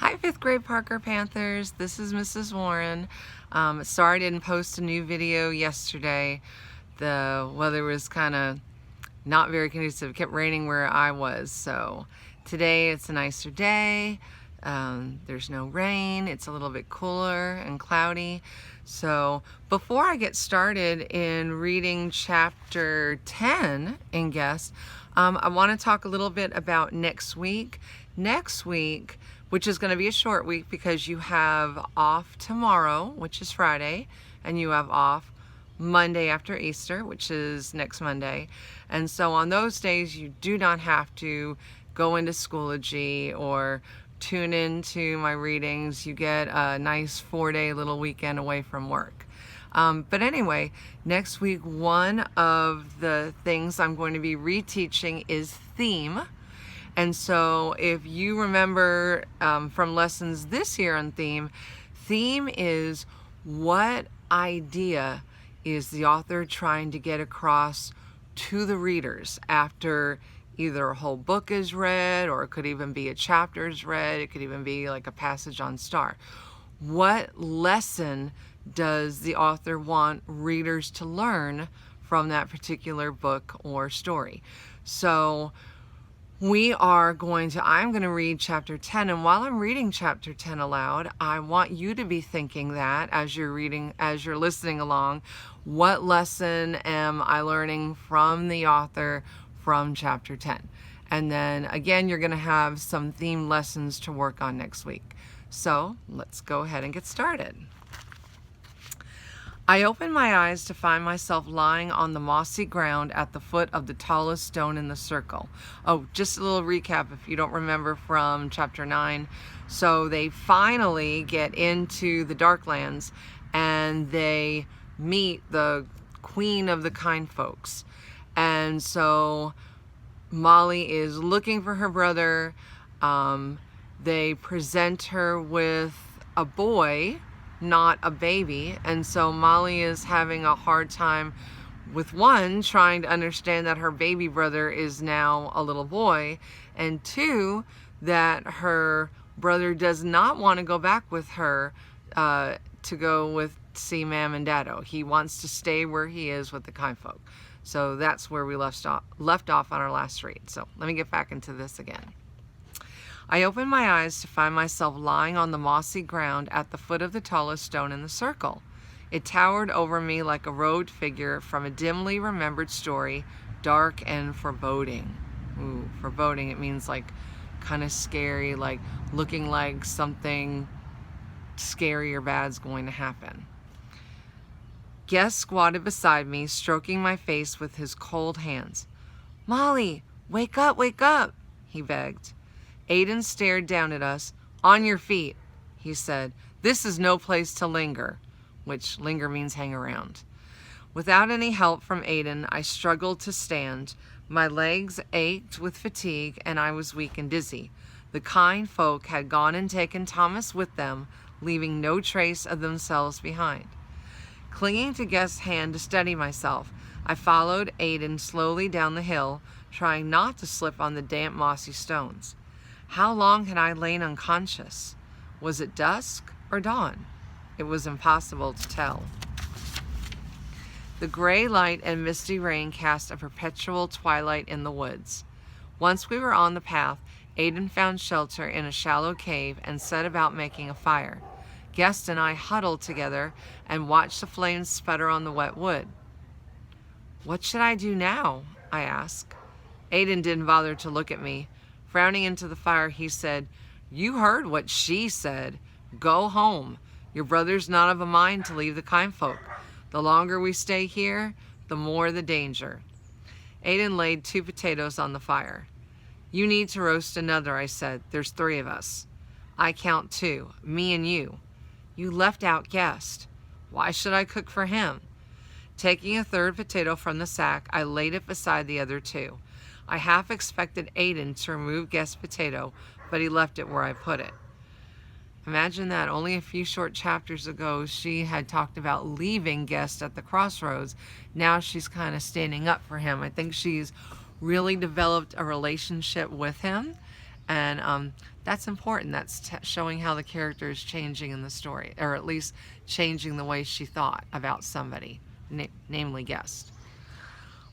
Hi, 5th grade Parker Panthers. This is Mrs. Warren. Sorry I didn't post a new video yesterday. The weather was kind of not very conducive. It kept raining where I was. So today it's a nicer day. There's no rain. It's a little bit cooler and cloudy. So before I get started in reading chapter 10 in Guess, I want to talk a little bit about next week. Next week, which is going to be a short week because you have off tomorrow, which is Friday, and you have off Monday after Easter, which is next Monday. And so on those days, you do not have to go into Schoology or tune into my readings. You get a nice 4-day little weekend away from work. But anyway, next week, one of the things I'm going to be reteaching is theme. And so if you remember from lessons this year on theme is what idea is the author trying to get across to the readers after either a whole book is read, or it could even be a chapter is read, it could even be like a passage on Star. What lesson does the author want readers to learn from that particular book or story? So I'm going to read chapter 10, and while I'm reading chapter 10 aloud, I want you to be thinking that as you're listening along, what lesson am I learning from the author from chapter 10? And then again, you're going to have some theme lessons to work on next week. So let's go ahead and get started. I opened my eyes to find myself lying on the mossy ground at the foot of the tallest stone in the circle. Oh, just a little recap if you don't remember from chapter 9. So they finally get into the Darklands and they meet the Queen of the Kind Folks. And so Molly is looking for her brother. They present her with a boy, not a baby, and so Molly is having a hard time with one, trying to understand that her baby brother is now a little boy, and two, that her brother does not want to go back with her to go see Mam and Daddo. He wants to stay where he is with the kind folk. So that's where we left off on our last read. So let me get back into this again. I opened my eyes to find myself lying on the mossy ground at the foot of the tallest stone in the circle. It towered over me like a robed figure from a dimly remembered story, dark and foreboding. Ooh, foreboding, it means like kind of scary, like looking like something scary or bad's going to happen. Guess squatted beside me, stroking my face with his cold hands. "Molly, wake up, he begged. Aiden stared down at us. "On your feet," he said. "This is no place to linger," which linger means hang around. Without any help from Aiden, I struggled to stand. My legs ached with fatigue, and I was weak and dizzy. The kind folk had gone and taken Thomas with them, leaving no trace of themselves behind. Clinging to Guest's hand to steady myself, I followed Aiden slowly down the hill, trying not to slip on the damp, mossy stones. How long had I lain unconscious? Was it dusk or dawn? It was impossible to tell. The gray light and misty rain cast a perpetual twilight in the woods. Once we were on the path, Aiden found shelter in a shallow cave and set about making a fire. Guest and I huddled together and watched the flames sputter on the wet wood. "What should I do now?" I asked. Aiden didn't bother to look at me. Frowning into the fire, he said, "You heard what she said. Go home. Your brother's not of a mind to leave the kind folk. The longer we stay here, the more the danger." Aiden laid 2 potatoes on the fire. "You need to roast another," I said. "There's 3 of us." "I count 2, me and you." "You left out Guest." "Why should I cook for him?" Taking a 3rd potato from the sack, I laid it beside the other 2. I half expected Aiden to remove Guest's potato, but he left it where I put it. Imagine that. Only a few short chapters ago, she had talked about leaving Guest at the crossroads. Now she's kind of standing up for him. I think she's really developed a relationship with him, And that's important. That's showing how the character is changing in the story, or at least changing the way she thought about somebody, namely Guest.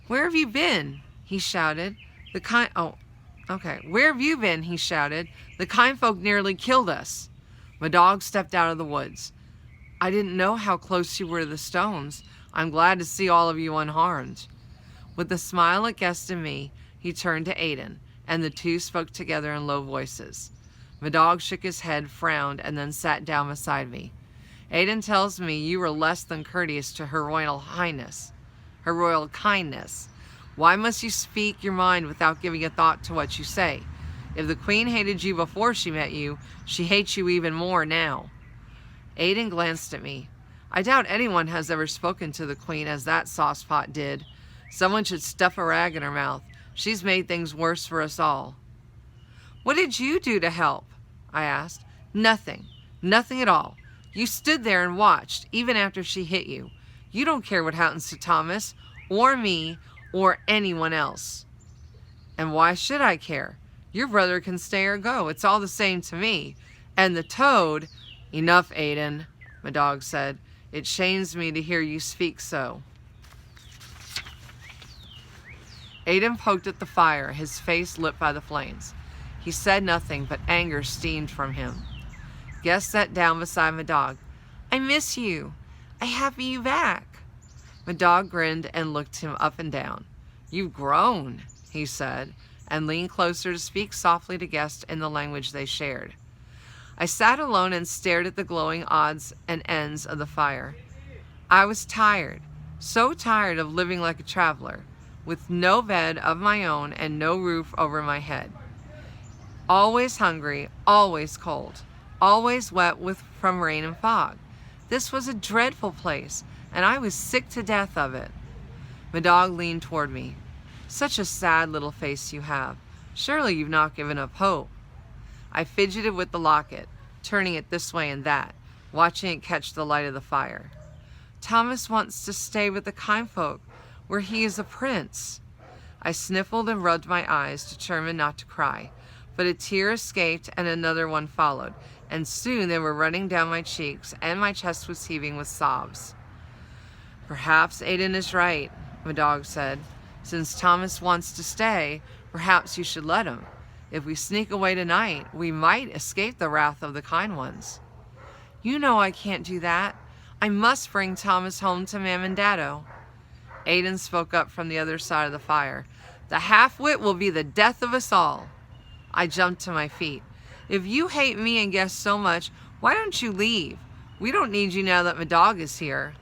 "Where have you been?" he shouted. "Where have you been?" he shouted. "The kind folk nearly killed us." My dog stepped out of the woods. "I didn't know how close you were to the stones. I'm glad to see all of you unharmed." With a smile at Guest and me, he turned to Aiden, and the two spoke together in low voices. My dog shook his head, frowned, and then sat down beside me. "Aiden tells me you were less than courteous to Her Royal Highness. Her Royal Kindness. Why must you speak your mind without giving a thought to what you say? If the Queen hated you before she met you, she hates you even more now." Aiden glanced at me. "I doubt anyone has ever spoken to the Queen as that saucepot did. Someone should stuff a rag in her mouth. She's made things worse for us all." "What did you do to help?" I asked. "Nothing. Nothing at all. You stood there and watched, even after she hit you. You don't care what happens to Thomas, or me, or anyone else." "And why should I care? Your brother can stay or go. It's all the same to me. And the toad—" "Enough, Aiden," my dog said. "It shames me to hear you speak so." Aiden poked at the fire, his face lit by the flames. He said nothing, but anger steamed from him. Guest sat down beside my dog. "I miss you. I'm happy you back." My dog grinned and looked him up and down. "You've grown," he said, and leaned closer to speak softly to Guest in the language they shared. I sat alone and stared at the glowing odds and ends of the fire. I was tired, so tired of living like a traveler, with no bed of my own and no roof over my head. Always hungry, always cold, always wet from rain and fog. This was a dreadful place, and I was sick to death of it. My dog leaned toward me. "Such a sad little face you have. Surely you've not given up hope." I fidgeted with the locket, turning it this way and that, watching it catch the light of the fire. "Thomas wants to stay with the kind folk, where he is a prince." I sniffled and rubbed my eyes, determined not to cry, but a tear escaped and another one followed, and soon they were running down my cheeks, and my chest was heaving with sobs. "Perhaps Aiden is right," my dog said. "Since Thomas wants to stay, perhaps you should let him. If we sneak away tonight, we might escape the wrath of the kind ones." "You know I can't do that. I must bring Thomas home to Mam and Daddo." Aiden spoke up from the other side of the fire. "The half-wit will be the death of us all." I jumped to my feet. "If you hate me and Guest so much, why don't you leave? We don't need you now that my dog is here."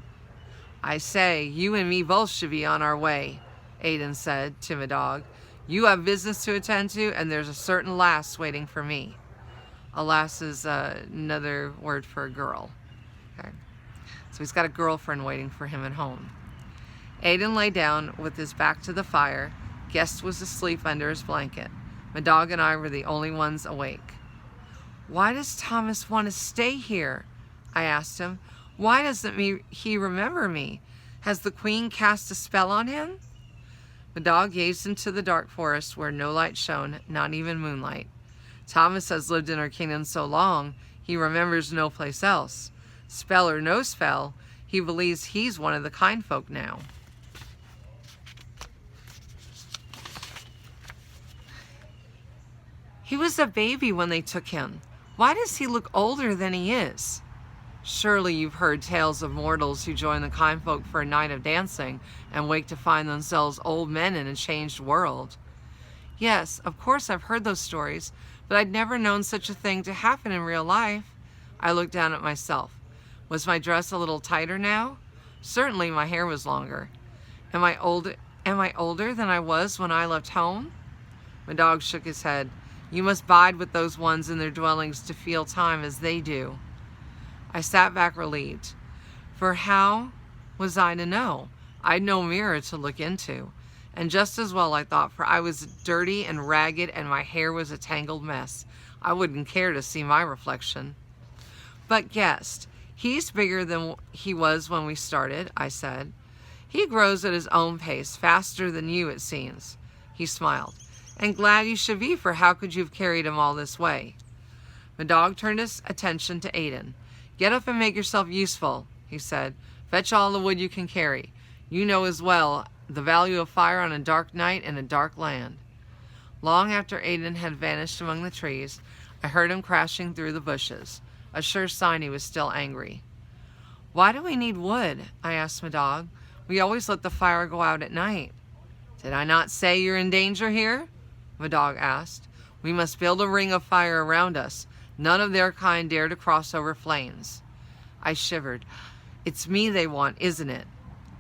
"I say, you and me both should be on our way," Aiden said to my dog. "You have business to attend to, and there's a certain lass waiting for me." A lass is another word for a girl. Okay. So he's got a girlfriend waiting for him at home. Aiden lay down with his back to the fire. Guest was asleep under his blanket. My dog and I were the only ones awake. "Why does Thomas want to stay here?" I asked him. "Why doesn't he remember me? Has the Queen cast a spell on him?" The dog gazed into the dark forest where no light shone, not even moonlight. "Thomas has lived in our kingdom so long, he remembers no place else. Spell or no spell, he believes he's one of the kind folk now." "He was a baby when they took him. Why does he look older than he is?" "Surely you've heard tales of mortals who join the kind folk for a night of dancing and wake to find themselves old men in a changed world." "Yes, of course I've heard those stories, but I'd never known such a thing to happen in real life." I looked down at myself. Was my dress a little tighter now? Certainly my hair was longer. Am I older than I was when I left home? My dog shook his head. "You must bide with those ones in their dwellings to feel time as they do." I sat back relieved. For how was I to know? I'd no mirror to look into. And just as well, I thought, for I was dirty and ragged and my hair was a tangled mess. I wouldn't care to see my reflection. "But Guest, he's bigger than he was when we started," I said. "He grows at his own pace, faster than you, it seems." He smiled. And glad you should be, for how could you have carried him all this way? Medog turned his attention to Aiden. Get up and make yourself useful, he said. Fetch all the wood you can carry. You know as well the value of fire on a dark night in a dark land. Long after Aiden had vanished among the trees, I heard him crashing through the bushes, a sure sign he was still angry. Why do we need wood? I asked Medog. We always let the fire go out at night. Did I not say you're in danger here? Medog asked. We must build a ring of fire around us. None of their kind dare to cross over flames. I shivered. It's me they want, isn't it?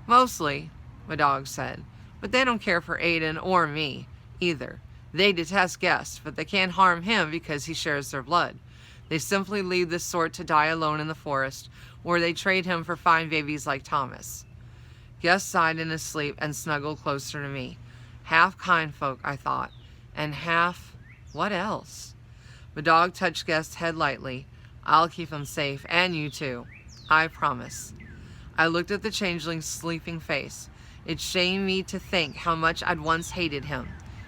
Mostly, Medog said. But they don't care for Aiden or me, either. They detest guests, but they can't harm him because he shares their blood. They simply leave this sort to die alone in the forest, where they trade him for fine babies like Thomas. Guest sighed in his sleep and snuggled closer to me. Half kind folk, I thought, and half what else? Medog touched Guest's head lightly. I'll keep him safe, and you too. I promise. I looked at the changeling's sleeping face. It shamed me to think how much I'd once hated him.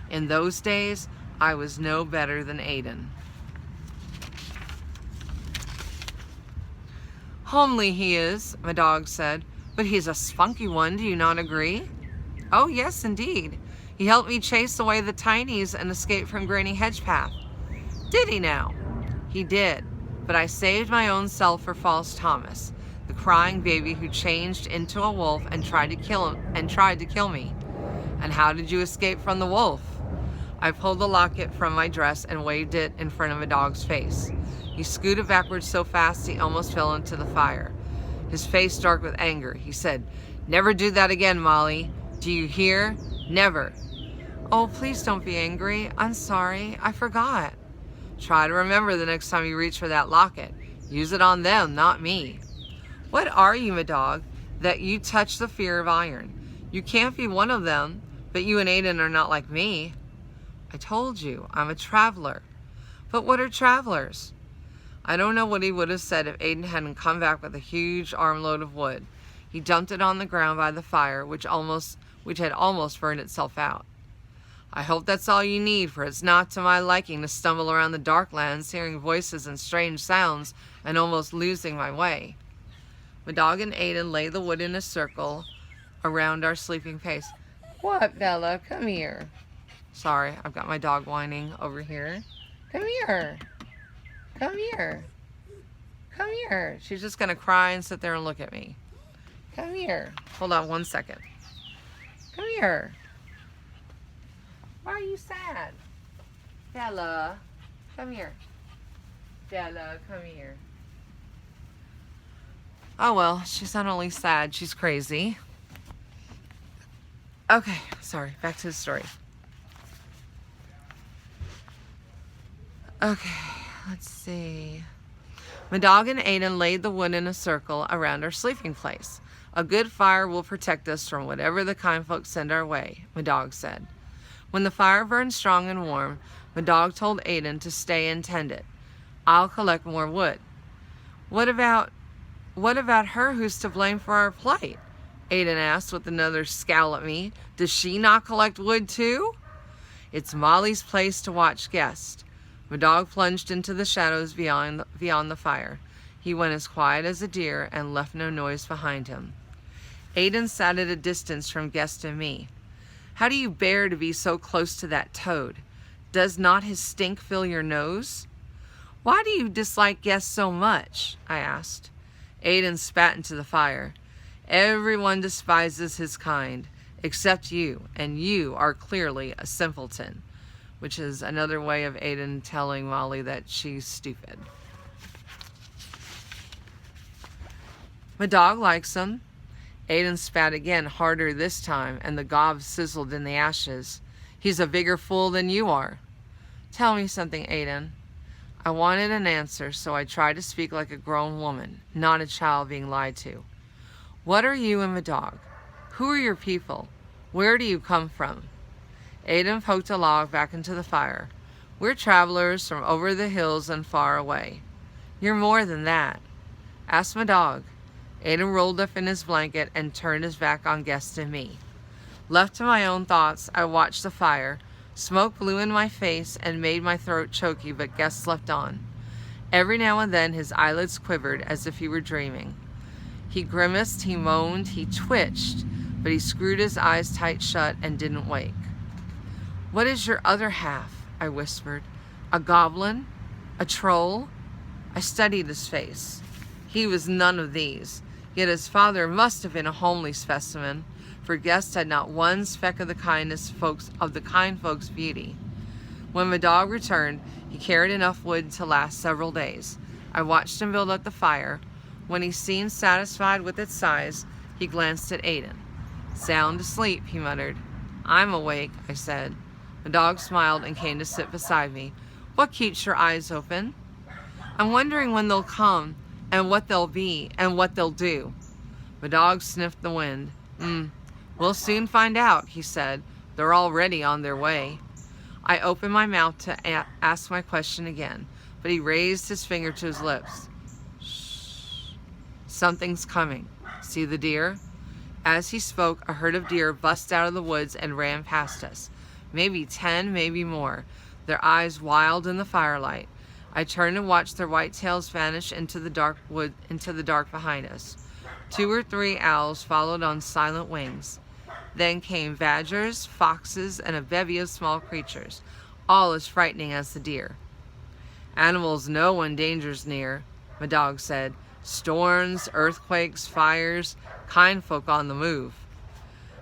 In those days, I was no better than Aiden. Homely he is, Medog said, but he's a spunky one, do you not agree? Oh, yes, indeed. He helped me chase away the tinies and escape from Granny Hedgepath. Did he now? He did, but I saved my own self for false Thomas, the crying baby who changed into a wolf and tried to kill me. And how did you escape from the wolf? I pulled the locket from my dress and waved it in front of Medog's face. He scooted backwards so fast he almost fell into the fire. His face dark with anger. He said, Never do that again, Molly. Do you hear? Never. Oh, please don't be angry. I'm sorry. I forgot. Try to remember the next time you reach for that locket. Use it on them, not me. What are you, Medog, that you touch the fear of iron? You can't be one of them, but you and Aiden are not like me. I told you, I'm a traveler. But what are travelers? I don't know what he would have said if Aiden hadn't come back with a huge armload of wood. He dumped it on the ground by the fire, which had almost burned itself out. I hope that's all you need, for it's not to my liking to stumble around the dark lands, hearing voices and strange sounds, and almost losing my way. Medog and Aiden lay the wood in a circle around our sleeping place. What, Bella? Come here. Sorry, I've got my dog whining over here. Come here. Come here. Come here. She's just going to cry and sit there and look at me. Come here. Hold on 1 second. Come here. Why are you sad? Bella, come here. Bella, come here. Oh well, she's not only sad, she's crazy. Okay, sorry, back to the story. Okay, let's see. Medog and Aiden laid the wood in a circle around our sleeping place. A good fire will protect us from whatever the kind folk send our way, Medog said. When the fire burned strong and warm, Medog told Aiden to stay and tend it. I'll collect more wood. What about her who's to blame for our plight? Aiden asked with another scowl at me. Does she not collect wood too? It's Molly's place to watch guests. Medog plunged into the shadows beyond the fire. He went as quiet as a deer and left no noise behind him. Aiden sat at a distance from Guest and me. How do you bear to be so close to that toad? Does not his stink fill your nose? Why do you dislike Guest so much? I asked. Aiden spat into the fire. Everyone despises his kind, except you, and you are clearly a simpleton, which is another way of Aiden telling Molly that she's stupid. Medog likes him. Aiden spat again, harder this time, and the gob sizzled in the ashes. He's a bigger fool than you are. Tell me something, Aiden. I wanted an answer, so I tried to speak like a grown woman, not a child being lied to. What are you and Medog? Who are your people? Where do you come from? Aiden poked a log back into the fire. We're travelers from over the hills and far away. You're more than that. Ask Medog. Aiden rolled up in his blanket and turned his back on Guest and me. Left to my own thoughts, I watched the fire, Smoke blew in my face and made my throat choky, but Guest slept on. Every now and then his eyelids quivered as if he were dreaming. He grimaced, he moaned, he twitched, but he screwed his eyes tight shut and didn't wake. "What is your other half?" I whispered. "A goblin? A troll?" I studied his face. He was none of these, yet his father must have been a homely specimen, for Guest had not one speck of the kind folks' beauty. When my dog returned, he carried enough wood to last several days. I watched him build up the fire. When he seemed satisfied with its size, he glanced at Aiden. "Sound asleep," he muttered. "I'm awake," I said. The dog smiled and came to sit beside me. "What keeps your eyes open?" "I'm wondering when they'll come, and what they'll be, and what they'll do." The dog sniffed the wind. We'll soon find out," he said. "They're already on their way." I opened my mouth to ask my question again, but he raised his finger to his lips. "Shh. Something's coming. See the deer?" As he spoke, a herd of deer bust out of the woods and ran past us. Maybe 10, maybe more, their eyes wild in the firelight. I turned and watched their white tails vanish into the dark behind us. 2 or 3 owls followed on silent wings. Then came badgers, foxes, and a bevy of small creatures, all as frightening as the deer. "Animals know when danger's near," my dog said. "Storms, earthquakes, fires, kind folk on the move."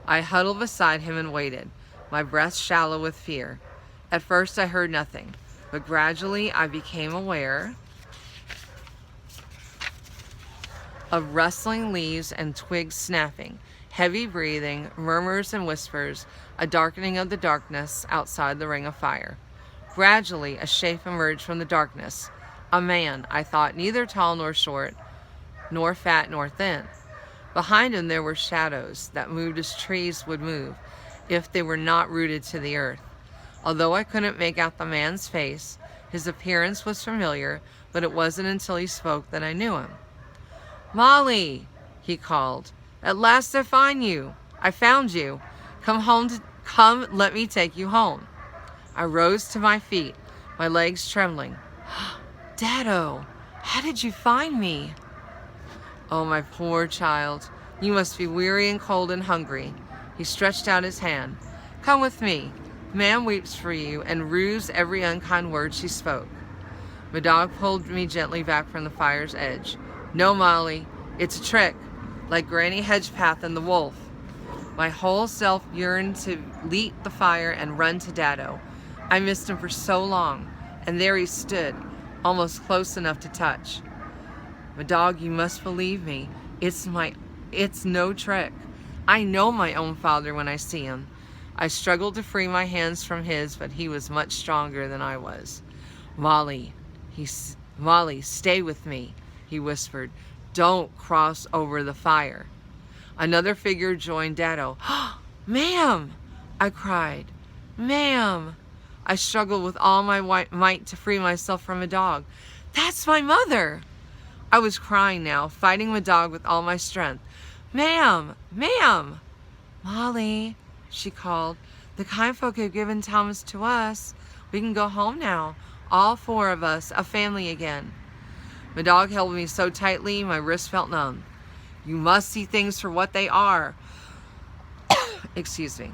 I huddled beside him and waited, my breath shallow with fear. At first I heard nothing, but gradually I became aware of rustling leaves and twigs snapping, heavy breathing, murmurs and whispers, a darkening of the darkness outside the ring of fire. Gradually a shape emerged from the darkness. A man, I thought, neither tall nor short, nor fat nor thin. Behind him there were shadows that moved as trees would move if they were not rooted to the earth. Although I couldn't make out the man's face, his appearance was familiar, but it wasn't until he spoke that I knew him. "Molly," he called. "At last I found you. Come, let me take you home." I rose to my feet, my legs trembling. "Daddo, how did you find me?" "Oh, my poor child, you must be weary and cold and hungry." He stretched out his hand. "Come with me. Ma'am weeps for you and rues every unkind word she spoke." My dog pulled me gently back from the fire's edge. "No, Molly, it's a trick, like Granny Hedgepath and the wolf." My whole self yearned to leap the fire and run to Daddo. I missed him for so long, and there he stood, almost close enough to touch. "My dog, you must believe me. It's no trick. I know my own father when I see him." I struggled to free my hands from his, but he was much stronger than I was. Molly, stay with me," he whispered. "Don't cross over the fire." Another figure joined Daddo. "Ma'am!" I cried. "Ma'am!" I struggled with all my might to free myself from a dog. "That's my mother!" I was crying now, fighting the dog with all my strength. "Ma'am! Ma'am!" "Molly," she called, "the kind folk have given Thomas to us. We can go home now, all 4 of us, a family again." My dog held me so tightly, my wrist felt numb. "You must see things for what they are." Excuse me.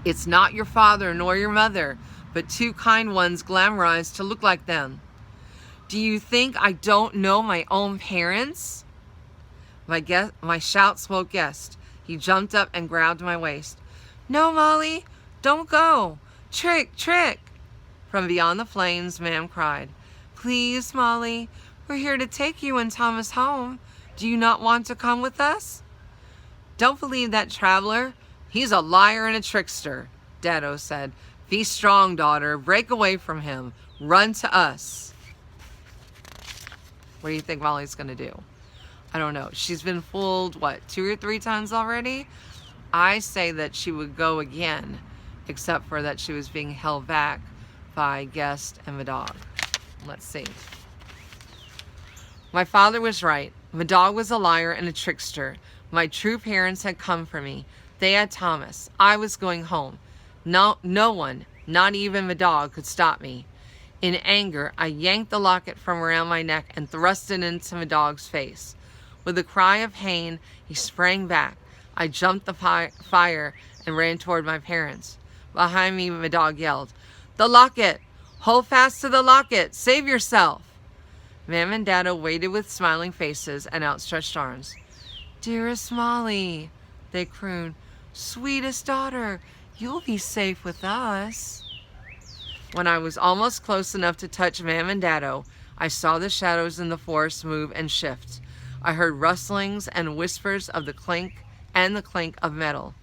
"It's not your father nor your mother, but 2 kind ones glamorized to look like them." "Do you think I don't know my own parents?" My shouts woke Guest. He jumped up and grabbed my waist. "No, Molly, don't go. Trick, trick." From beyond the flames, Ma'am cried. "Please, Molly, we're here to take you and Thomas home. Do you not want to come with us?" "Don't believe that traveler. He's a liar and a trickster," Daddo said. "Be strong, daughter. Break away from him. Run to us." What do you think Molly's going to do? I don't know. She's been fooled, 2 or 3 times already? I say that she would go again, except for that she was being held back by Guest and the dog. Let's see. My father was right. My dog was a liar and a trickster. My true parents had come for me. They had Thomas. I was going home. No one, not even the dog, could stop me. In anger, I yanked the locket from around my neck and thrust it into the dog's face. With a cry of pain, he sprang back. I jumped the fire and ran toward my parents. Behind me, the dog yelled, "The locket! Hold fast to the locket! Save yourself!" Mam and Dado waited with smiling faces and outstretched arms. "Dearest Molly," they crooned, "sweetest daughter, you'll be safe with us." When I was almost close enough to touch Mam and Dado, I saw the shadows in the forest move and shift. I heard rustlings and whispers of the clink of metal.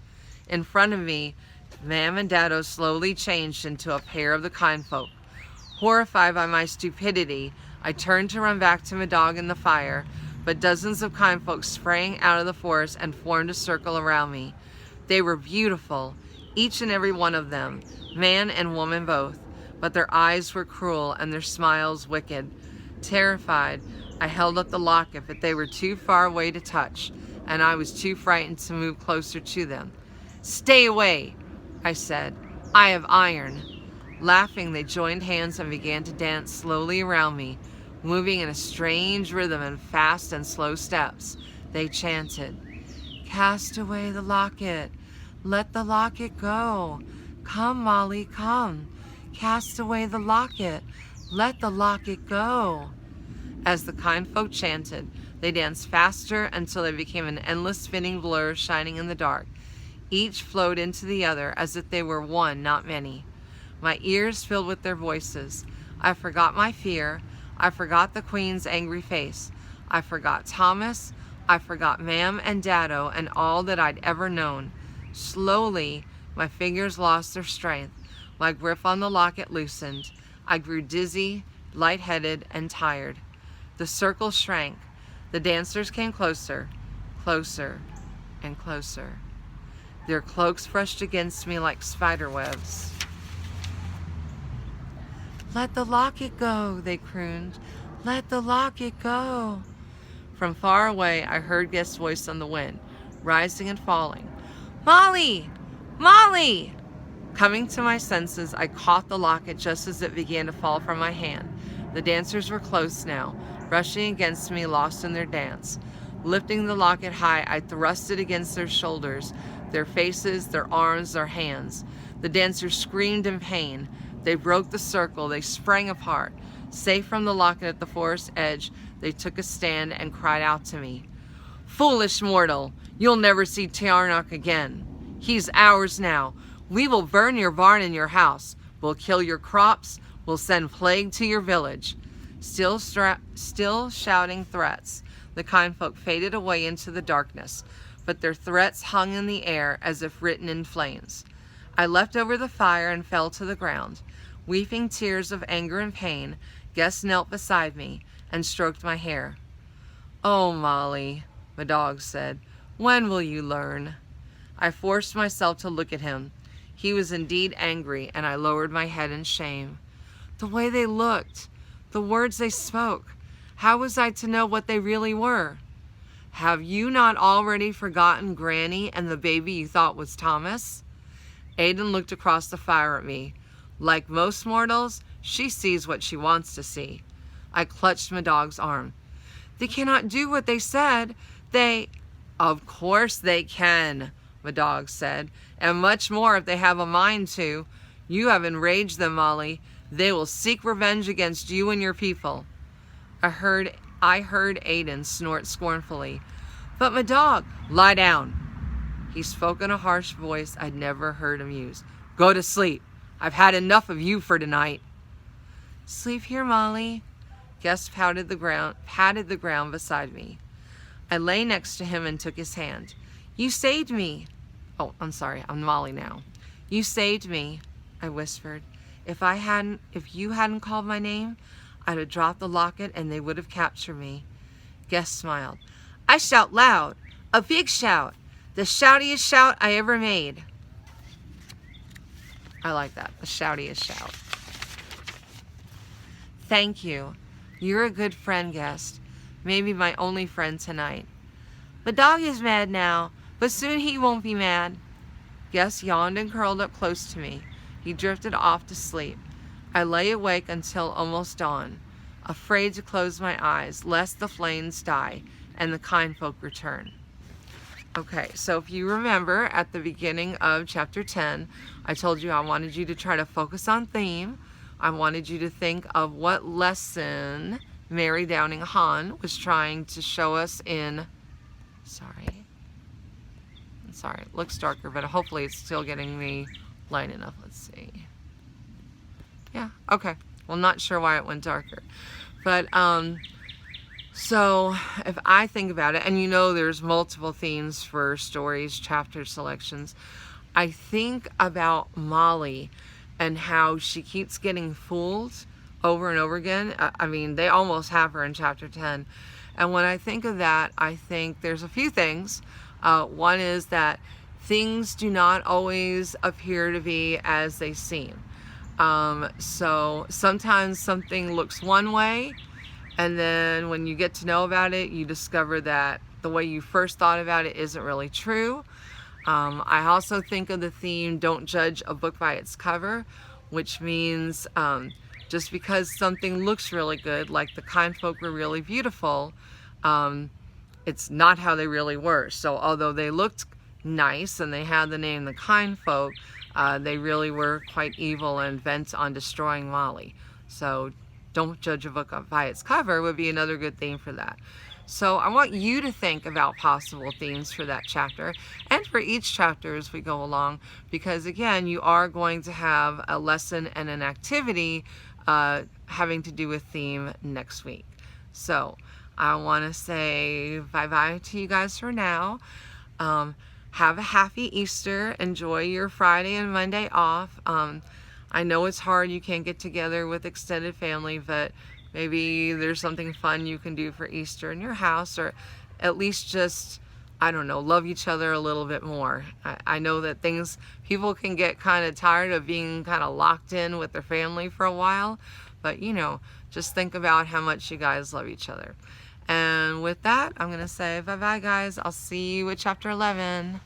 In front of me, Mam and Dado slowly changed into a pair of the kind folk. Horrified by my stupidity, I turned to run back to my dog in the fire, but dozens of kind folk sprang out of the forest and formed a circle around me. They were beautiful, each and every one of them, man and woman both, but their eyes were cruel and their smiles wicked. Terrified, I held up the locket, but they were too far away to touch, and I was too frightened to move closer to them. "Stay away," I said. "I have iron." Laughing, they joined hands and began to dance slowly around me, moving in a strange rhythm in fast and slow steps. They chanted, "Cast away the locket. Let the locket go. Come, Molly, come. Cast away the locket. Let the locket go." As the kind folk chanted, they danced faster until they became an endless spinning blur shining in the dark. Each flowed into the other as if they were one, not many. My ears filled with their voices. I forgot my fear. I forgot the Queen's angry face. I forgot Thomas. I forgot Mam and Dado and all that I'd ever known. Slowly, my fingers lost their strength. My grip on the locket loosened. I grew dizzy, lightheaded, and tired. The circle shrank. The dancers came closer, closer, and closer. Their cloaks brushed against me like spider webs. "Let the locket go," they crooned. "Let the locket go." From far away, I heard Guest's voice on the wind, rising and falling. "Molly! Molly!" Coming to my senses, I caught the locket just as it began to fall from my hand. The dancers were close now, brushing against me, lost in their dance. Lifting the locket high, I thrust it against their shoulders, their faces, their arms, their hands. The dancers screamed in pain. They broke the circle. They sprang apart. Safe from the locket at the forest edge, they took a stand and cried out to me. "Foolish mortal, you'll never see Tigernach again. He's ours now. We will burn your barn and your house. We'll kill your crops. We'll send plague to your village." Still shouting threats, the kind folk faded away into the darkness, but their threats hung in the air as if written in flames. I leapt over the fire and fell to the ground. Weeping tears of anger and pain, Guest knelt beside me and stroked my hair. "Oh, Molly," the dog said, "when will you learn?" I forced myself to look at him. He was indeed angry, and I lowered my head in shame. The way they looked, the words they spoke, how was I to know what they really were? "Have you not already forgotten Granny and the baby you thought was Thomas?" Aiden looked across the fire at me. Like most mortals, she sees what she wants to see. I clutched my dog's arm. "They cannot do what they said. "Of course they can," the dog said, "and much more if they have a mind to. You have enraged them, Molly. They will seek revenge against you and your people." I heard Aiden snort scornfully. "But my dog—" "Lie down." He spoke in a harsh voice I'd never heard him use. "Go to sleep. I've had enough of you for tonight." "Sleep here, Molly." Guest patted the ground beside me. I lay next to him and took his hand. "You saved me." "Oh, I'm sorry. I'm Molly now." "You saved me," I whispered. If you hadn't called my name, I'd have dropped the locket and they would have captured me." Guest smiled. "I shout loud. A big shout. The shoutiest shout I ever made." I like that. The shoutiest shout. "Thank you. You're a good friend, Guest. Maybe my only friend tonight." "The dog is mad now, but soon he won't be mad." Gus yawned and curled up close to me. He drifted off to sleep. I lay awake until almost dawn, afraid to close my eyes, lest the flames die and the kind folk return. Okay, so if you remember at the beginning of chapter 10, I told you I wanted you to try to focus on theme. I wanted you to think of what lesson Mary Downing Hahn was trying to show us in, sorry, it looks darker, but hopefully it's still getting me light enough. Let's see. Yeah, okay. Well, not sure why it went darker. But, so if I think about it, and you know there's multiple themes for stories, chapter selections, I think about Molly and how she keeps getting fooled over and over again. I mean, they almost have her in chapter 10. And when I think of that, I think there's a few things. One is that things do not always appear to be as they seem. So sometimes something looks one way, and then when you get to know about it, you discover that the way you first thought about it isn't really true. I also think of the theme, don't judge a book by its cover, which means just because something looks really good, like the kind folk were really beautiful, it's not how they really were. So although they looked nice and they had the name the kind folk, they really were quite evil and bent on destroying Molly. So don't judge a book by its cover would be another good theme for that. So I want you to think about possible themes for that chapter and for each chapter as we go along, because again, you are going to have a lesson and an activity having to do with theme next week. So I want to say bye-bye to you guys for now. Have a happy Easter. Enjoy your Friday and Monday off. I know it's hard, you can't get together with extended family, but maybe there's something fun you can do for Easter in your house, or at least just, I don't know, love each other a little bit more. I know that people can get kind of tired of being kind of locked in with their family for a while, but you know, just think about how much you guys love each other. And with that, I'm going to say bye-bye, guys. I'll see you at chapter 11.